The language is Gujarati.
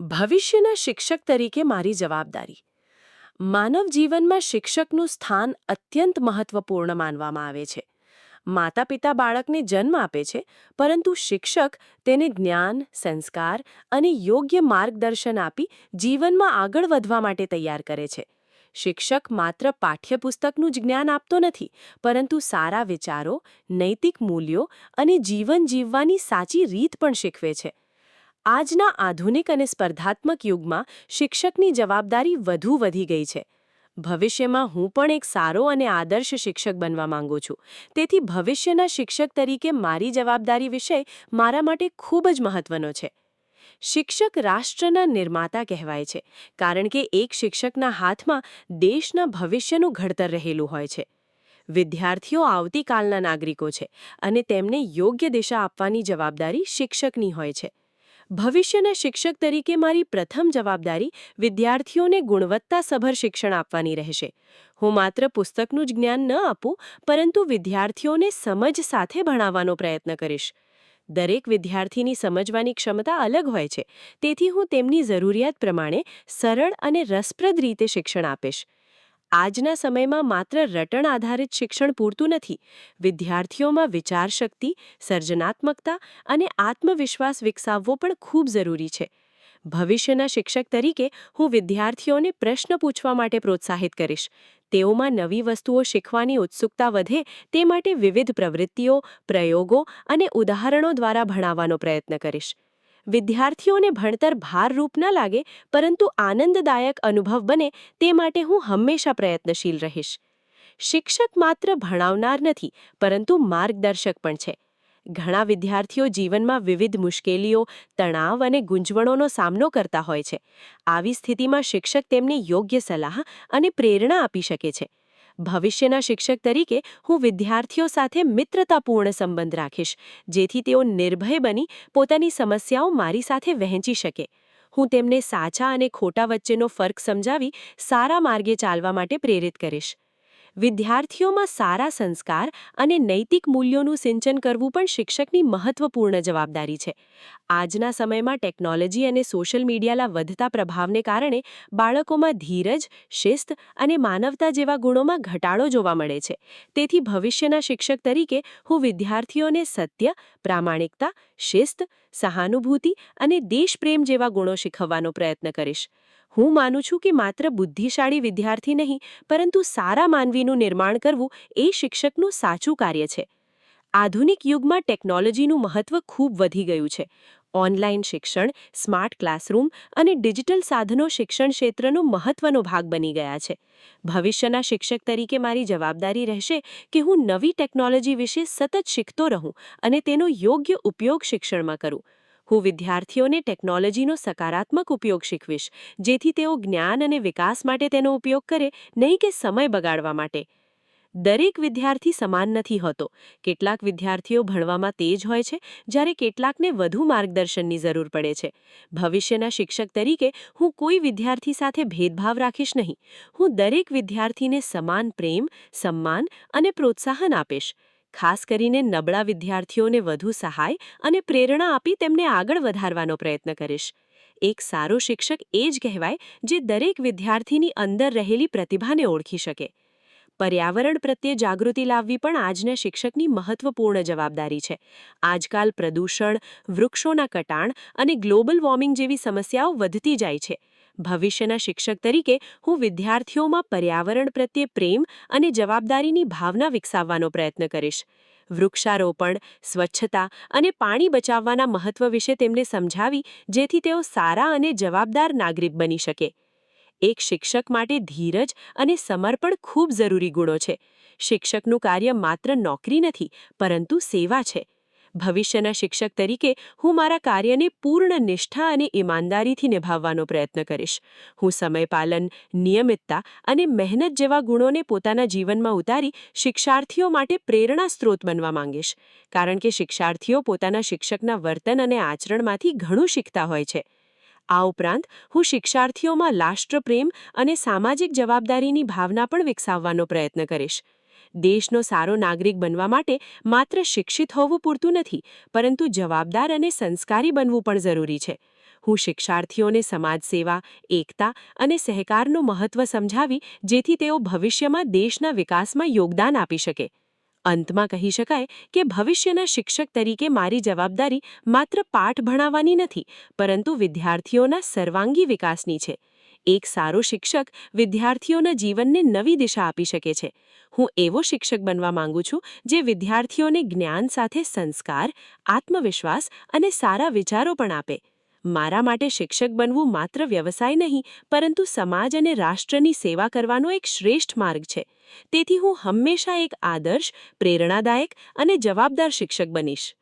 ભવિષ્યના શિક્ષક તરીકે મારી જવાબદારી. માનવ જીવનમાં શિક્ષકનું સ્થાન અત્યંત મહત્વપૂર્ણ માનવામાં આવે છે. માતા પિતા બાળકને જન્મ આપે છે, પરંતુ શિક્ષક તેને જ્ઞાન, સંસ્કાર અને યોગ્ય માર્ગદર્શન આપી જીવનમાં આગળ વધવા માટે તૈયાર કરે છે. શિક્ષક માત્ર પાઠ્યપુસ્તકનું જ જ્ઞાન આપતો નથી, પરંતુ સારા વિચારો, નૈતિક મૂલ્યો અને જીવન જીવવાની સાચી રીત પણ શીખવે છે. આજના આધુનિક અને સ્પર્ધાત્મક યુગમાં શિક્ષકની જવાબદારી વધુ વધી ગઈ છે. ભવિષ્યમાં હું પણ એક સારો અને આદર્શ શિક્ષક બનવા માંગુ છું. તેથી ભવિષ્યના શિક્ષક તરીકે મારી જવાબદારી વિષય મારા માટે ખૂબ જ મહત્વનો છે. શિક્ષક રાષ્ટ્રના નિર્માતા કહેવાય છે, કારણ કે એક શિક્ષકના હાથમાં દેશના ભવિષ્યનું ઘડતર રહેલું હોય છે. વિદ્યાર્થીઓ આવતીકાલના નાગરિકો છે, અને તેમને યોગ્ય દિશા આપવાની જવાબદારી શિક્ષકની હોય છે. ભવિષ્યના શિક્ષક તરીકે મારી પ્રથમ જવાબદારી વિદ્યાર્થીઓને ગુણવત્તાસભર શિક્ષણ આપવાની રહેશે. હું માત્ર પુસ્તકનું જ જ્ઞાન ન આપું, પરંતુ વિદ્યાર્થીઓને સમજ સાથે ભણાવવાનો પ્રયત્ન કરીશ. દરેક વિદ્યાર્થીની સમજવાની ક્ષમતા અલગ હોય છે, તેથી હું તેમની જરૂરિયાત પ્રમાણે સરળ અને રસપ્રદ રીતે શિક્ષણ આપીશ. આજના સમયમાં માત્ર રટણ આધારિત શિક્ષણ પૂરતું નથી. વિદ્યાર્થીઓમાં વિચારશક્તિ, સર્જનાત્મકતા અને આત્મવિશ્વાસ વિકસાવવો પણ ખૂબ જરૂરી છે. ભવિષ્યના શિક્ષક તરીકે હું વિદ્યાર્થીઓને પ્રશ્ન પૂછવા માટે પ્રોત્સાહિત કરીશ. તેઓમાં નવી વસ્તુઓ શીખવાની ઉત્સુકતા વધે તે માટે વિવિધ પ્રવૃત્તિઓ, પ્રયોગો અને ઉદાહરણો દ્વારા ભણાવવાનો પ્રયત્ન કરીશ. વિદ્યાર્થીઓને ભણતર ભારરૂપ ન લાગે, પરંતુ આનંદદાયક અનુભવ બને તે માટે હું હંમેશા પ્રયત્નશીલ રહીશ. શિક્ષક માત્ર ભણાવનાર નથી, પરંતુ માર્ગદર્શક પણ છે. ઘણા વિદ્યાર્થીઓ જીવનમાં વિવિધ મુશ્કેલીઓ, તણાવ અને ગુંચવણોનો સામનો કરતા હોય છે. આવી સ્થિતિમાં શિક્ષક તેમને યોગ્ય સલાહ અને પ્રેરણા આપી શકે છે. ભવિષ્યના શિક્ષક તરીકે હું વિદ્યાર્થીઓ સાથે મિત્રતાપૂર્ણ સંબંધ રાખીશ, જેથી તેઓ નિર્ભય બની પોતાની સમસ્યાઓ મારી સાથે વહેંચી શકે. હું તેમને સાચા અને ખોટા વચ્ચેનો ફરક સમજાવી સારા માર્ગે ચાલવા માટે પ્રેરિત કરીશ. વિદ્યાર્થીઓમાં સારા સંસ્કાર અને નૈતિક મૂલ્યોનું સિંચન કરવું પણ શિક્ષકની મહત્વપૂર્ણ જવાબદારી છે. આજના સમયમાં ટેકનોલોજી અને સોશિયલ મીડિયાના વધતા પ્રભાવને કારણે બાળકોમાં ધીરજ, શિસ્ત અને માનવતા જેવા ગુણોમાં ઘટાડો જોવા મળે છે. તેથી ભવિષ્યના શિક્ષક તરીકે હું વિદ્યાર્થીઓને સત્ય, પ્રામાણિકતા, શિસ્ત, સહાનુભૂતિ અને દેશપ્રેમ જેવા ગુણો શીખવવાનો પ્રયત્ન કરીશ. હું માનું છું કે માત્ર બુદ્ધિશાળી વિદ્યાર્થી નહીં, પરંતુ સારા માનવીનું નિર્માણ કરવું એ શિક્ષકનું સાચું કાર્ય છે. આધુનિક યુગમાં ટેકનોલોજીનું મહત્વ ખૂબ વધી ગયું છે. ઓનલાઈન શિક્ષણ, સ્માર્ટ ક્લાસરૂમ અને ડિજિટલ સાધનો શિક્ષણ ક્ષેત્રનો મહત્વનો ભાગ બની ગયા છે. ભવિષ્યના શિક્ષક તરીકે મારી જવાબદારી રહેશે કે હું નવી ટેકનોલોજી વિશે સતત શીખતો રહું અને તેનો યોગ્ય ઉપયોગ શિક્ષણમાં કરું. હું વિદ્યાર્થીઓને ટેકનોલોજીનો સકારાત્મક ઉપયોગ શીખવીશ, જેથી તેઓ જ્ઞાન અને વિકાસ માટે તેનો ઉપયોગ કરે, નહીં કે સમય બગાડવા માટે. દરેક વિદ્યાર્થી સમાન નથી હોતો. કેટલાક વિદ્યાર્થીઓ ભણવામાં તેજ હોય છે, જ્યારે કેટલાકને વધુ માર્ગદર્શનની જરૂર પડે છે. ભવિષ્યના શિક્ષક તરીકે હું કોઈ વિદ્યાર્થી સાથે ભેદભાવ રાખીશ નહીં. હું દરેક વિદ્યાર્થીને સમાન પ્રેમ, સન્માન અને પ્રોત્સાહન આપીશ. ખાસ કરીને નબળા વિદ્યાર્થીઓને વધુ સહાય અને પ્રેરણા આપી તેમને આગળ વધારવાનો પ્રયત્ન કરીશ. એક સારો શિક્ષક એ જ કહેવાય જે દરેક વિદ્યાર્થીની અંદર રહેલી પ્રતિભાને ઓળખી શકે. પર્યાવરણ પ્રત્યે જાગૃતિ લાવવી પણ આજના શિક્ષકની મહત્વપૂર્ણ જવાબદારી છે. આજકાલ પ્રદૂષણ, વૃક્ષોના કટાણ અને ગ્લોબલ વોર્મિંગ જેવી સમસ્યાઓ વધતી જાય છે. ભવિષ્યના શિક્ષક તરીકે હું વિદ્યાર્થીઓમાં પર્યાવરણ પ્રત્યે પ્રેમ અને જવાબદારીની ભાવના વિકસાવવાનો પ્રયત્ન કરીશ. વૃક્ષારોપણ, સ્વચ્છતા અને પાણી બચાવવાના મહત્વ વિશે તેમને સમજાવી, જેથી તેઓ સારા અને જવાબદાર નાગરિક બની શકે. એક શિક્ષક માટે ધીરજ અને સમર્પણ ખૂબ જરૂરી ગુણો છે. શિક્ષકનું કાર્ય માત્ર નોકરી નથી, પરંતુ સેવા છે. ભવિષ્યના શિક્ષક તરીકે હું મારા કાર્યને પૂર્ણ નિષ્ઠા અને ઈમાનદારીથી નિભાવવાનો પ્રયત્ન કરીશ. હું સમયપાલન, નિયમિતતા અને મહેનત જેવા ગુણોને પોતાના જીવનમાં ઉતારી શિક્ષાર્થીઓ માટે પ્રેરણા સ્ત્રોત બનવા માંગીશ. કારણ કે શિક્ષાર્થીઓ પોતાના શિક્ષકના વર્તન અને આચરણમાંથી ઘણું શીખતા હોય છે. આ ઉપરાંત હું શિક્ષાર્થીઓમાં રાષ્ટ્રપ્રેમ અને સામાજિક જવાબદારીની ભાવના પણ વિકસાવવાનો પ્રયત્ન કરીશ. દેશનો સારો નાગરિક બનવા માટે માત્ર શિક્ષિત હોવું પૂરતું નથી, પરંતુ જવાબદાર અને સંસ્કારી બનવું પણ જરૂરી છે. હું શિક્ષાર્થીઓને સમાજ સેવા, એકતા અને સહકારનું મહત્વ સમજાવી જેથી તેઓ ભવિષ્યમાં દેશના વિકાસમાં યોગદાન આપી શકે. અંતમાં કહી શકાય કે ભવિષ્યના શિક્ષક તરીકે મારી જવાબદારી માત્ર પાઠ ભણાવવાની નથી, પરંતુ વિદ્યાર્થીઓના સર્વાંગી વિકાસની છે. એક સારો શિક્ષક વિદ્યાર્થીઓના જીવનને નવી દિશા આપી શકે છે. હું એવો શિક્ષક બનવા માંગુ છું જે વિદ્યાર્થીઓને જ્ઞાન સાથે સંસ્કાર, આત્મવિશ્વાસ અને સારા વિચારો પણ આપે. મારા માટે શિક્ષક બનવું માત્ર વ્યવસાય નહીં, પરંતુ સમાજ અને રાષ્ટ્રની સેવા કરવાનો એક શ્રેષ્ઠ માર્ગ છે. તેથી હું હંમેશા એક આદર્શ, પ્રેરણાદાયક અને જવાબદાર શિક્ષક બનીશ.